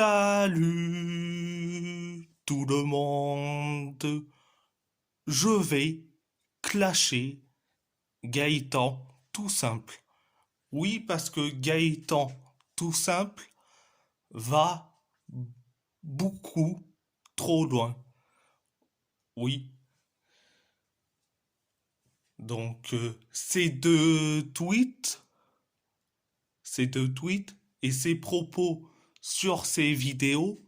Salut tout le monde. Je vais clasher Gaëtan tout simple. Oui, parce que Gaëtan tout simple va beaucoup trop loin. Oui, donc ces deux tweets et ces propos sur ces vidéos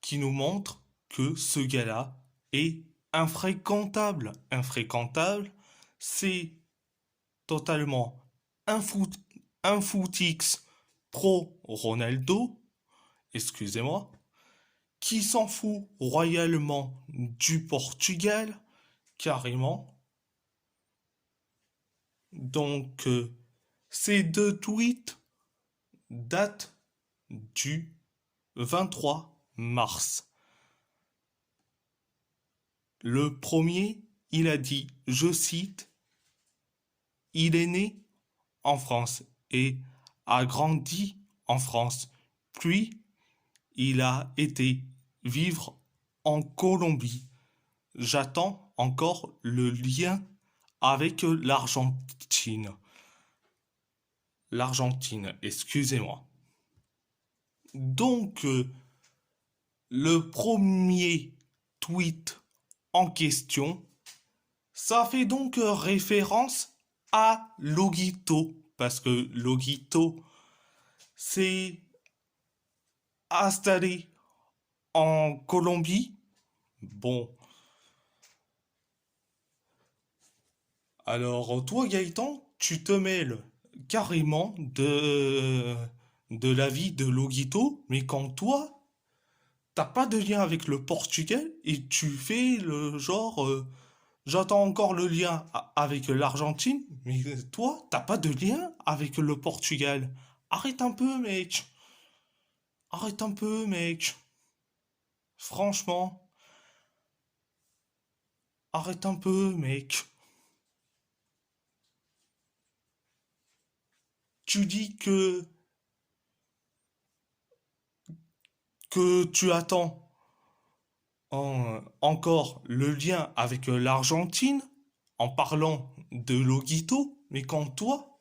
qui nous montrent que ce gars-là est infréquentable. Infréquentable, c'est totalement un foot, un footix pro Ronaldo, excusez-moi, qui s'en fout royalement du Portugal, carrément. Donc, ces deux tweets datent du 23 mars. Le premier, il a dit, je cite, il est né en France et a grandi en France. Puis, il a été vivre en Colombie. J'attends encore le lien avec l'Argentine. L'Argentine, excusez-moi. Donc, le premier tweet en question, ça fait donc référence à Logito, parce que Logito s'est installé en Colombie. Bon, alors toi Gaëtan, tu te mêles carrément de la vie de Logito, mais quand toi, t'as pas de lien avec le Portugal et tu fais le genre, j'attends encore le lien avec l'Argentine, mais toi, t'as pas de lien avec le Portugal. Arrête un peu, mec. Arrête un peu, mec. Franchement, arrête un peu, mec. Tu dis que tu attends encore le lien avec l'Argentine en parlant de Logito, mais quand toi,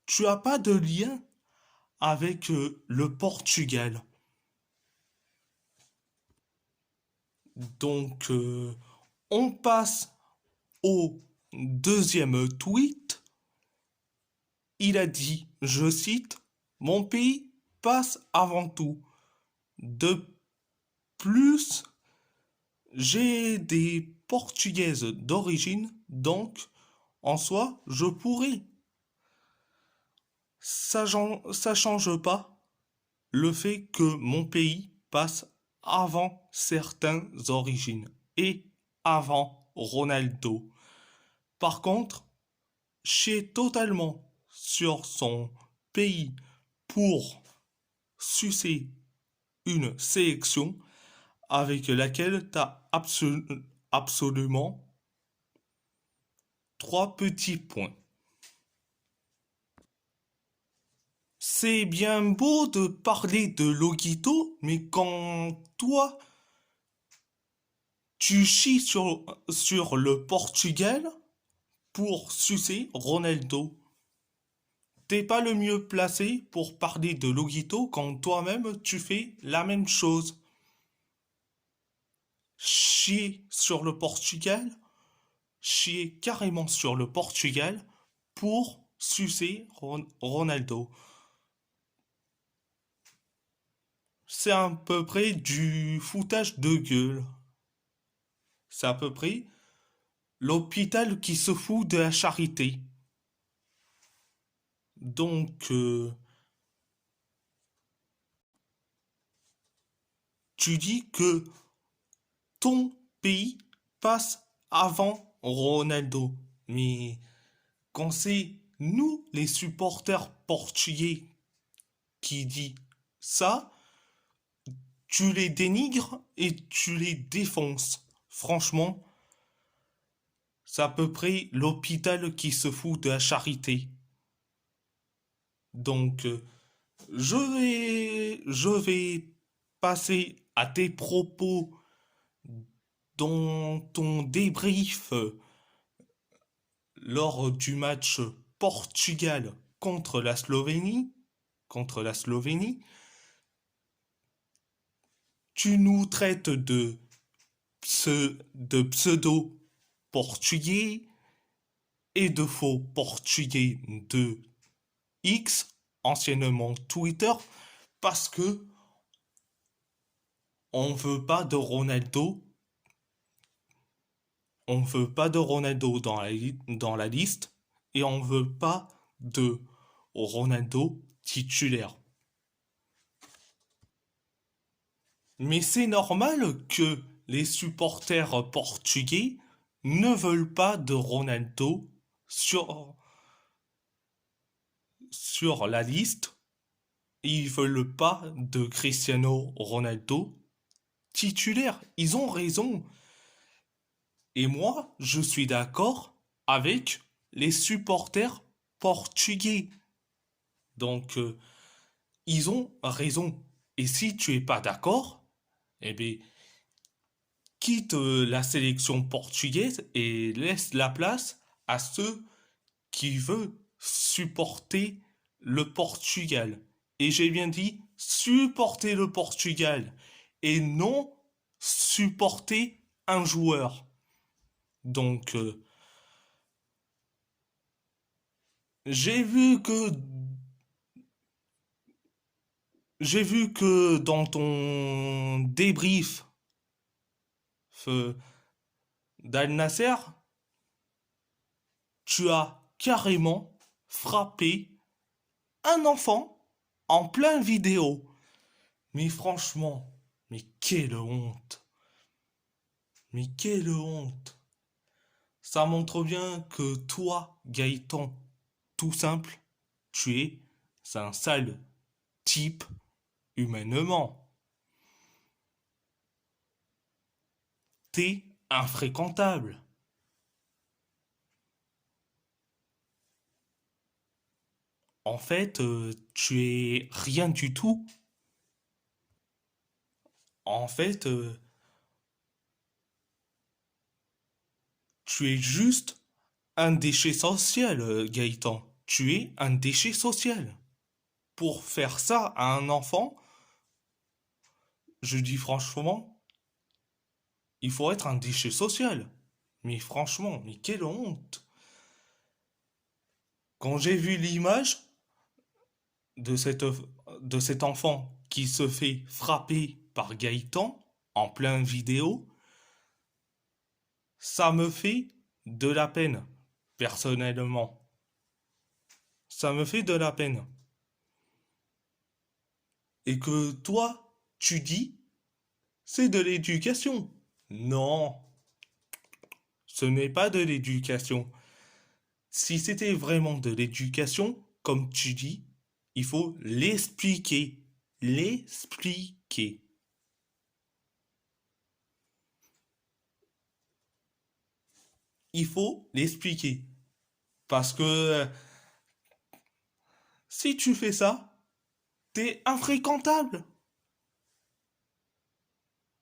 tu as pas de lien avec le Portugal. Donc, on passe au deuxième tweet. Il a dit, je cite, mon pays passe avant tout. De plus, j'ai des Portugaises d'origine, donc en soi, je pourrais. Ça change pas le fait que mon pays passe avant certaines origines et avant Ronaldo. Par contre, chier totalement sur son pays pour sucer une sélection avec laquelle tu as absolument trois petits points. C'est bien beau de parler de Logito, mais quand toi, tu chies sur le Portugal pour sucer Ronaldo, t'es pas le mieux placé pour parler de Logito quand toi-même tu fais la même chose. Chier sur le Portugal, chier carrément sur le Portugal pour sucer Ronaldo. C'est à peu près du foutage de gueule. C'est à peu près l'hôpital qui se fout de la charité. Donc, tu dis que ton pays passe avant Ronaldo. Mais quand c'est nous, les supporters portugais, qui dit ça, tu les dénigres et tu les défonces. Franchement, c'est à peu près l'hôpital qui se fout de la charité. Donc, Je vais passer à tes propos dans ton débrief lors du match Portugal contre la Slovénie. Contre la Slovénie, tu nous traites de pseudo portugais et de faux portugais de X, anciennement Twitter, parce que on veut pas de Ronaldo, on veut pas de Ronaldo dans la liste et on veut pas de Ronaldo titulaire. Mais c'est normal que les supporters portugais ne veulent pas de Ronaldo sur, sur la liste. Ils veulent pas de Cristiano Ronaldo titulaire. Ils ont raison. Et moi, je suis d'accord avec les supporters portugais. Donc, ils ont raison. Et si tu es pas d'accord, eh bien, quitte la sélection portugaise et laisse la place à ceux qui veulent supporter le Portugal. Et j'ai bien dit supporter le Portugal et non supporter un joueur. Donc, j'ai vu que j'ai vu que dans ton débrief d'Al Nasser, tu as carrément frappé un enfant en plein vidéo. Mais franchement, mais quelle honte. Mais quelle honte. Ça montre bien que toi, Gaëtan, tout simple, tu es un sale type humainement. T'es infréquentable. En fait, tu es rien du tout. En fait, tu es juste un déchet social, Gaëtan. Tu es un déchet social. Pour faire ça à un enfant, je dis franchement, il faut être un déchet social. Mais franchement, mais quelle honte. Quand j'ai vu l'image de, de cet enfant qui se fait frapper par Gaëtan en plein vidéo, ça me fait de la peine, personnellement. Ça me fait de la peine. Et que toi, tu dis, c'est de l'éducation. Non, ce n'est pas de l'éducation. Si c'était vraiment de l'éducation, comme tu dis, il faut l'expliquer. L'expliquer. Il faut l'expliquer. Parce que si tu fais ça, t'es infréquentable.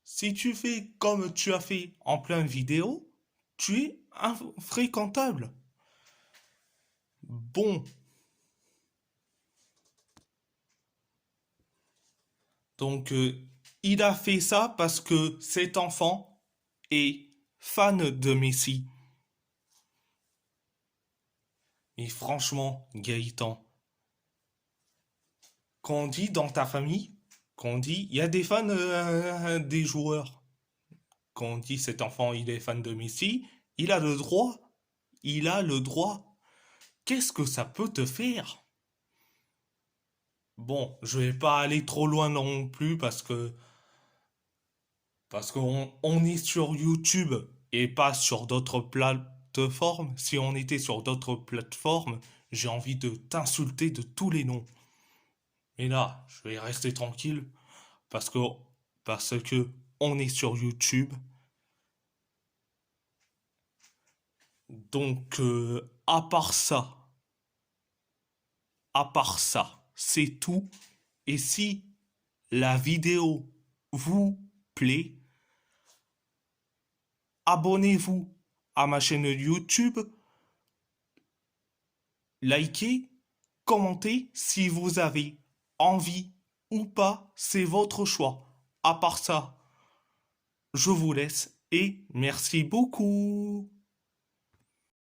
Si tu fais comme tu as fait en plein vidéo, tu es infréquentable. Bon, donc il a fait ça parce que cet enfant est fan de Messi. Et franchement, Gaëtan, quand on dit dans ta famille, quand on dit il y a des fans des joueurs, quand on dit cet enfant il est fan de Messi, il a le droit. Il a le droit. Qu'est-ce que ça peut te faire? Bon, je vais pas aller trop loin non plus parce qu'on on est sur YouTube et pas sur d'autres plateformes. Si on était sur d'autres plateformes, j'ai envie de t'insulter de tous les noms. Mais là, je vais rester tranquille parce que parce que on est sur YouTube. Donc à part ça, c'est tout. Et si la vidéo vous plaît, abonnez-vous à ma chaîne YouTube, likez, commentez si vous avez envie ou pas, c'est votre choix. À part ça, je vous laisse et merci beaucoup.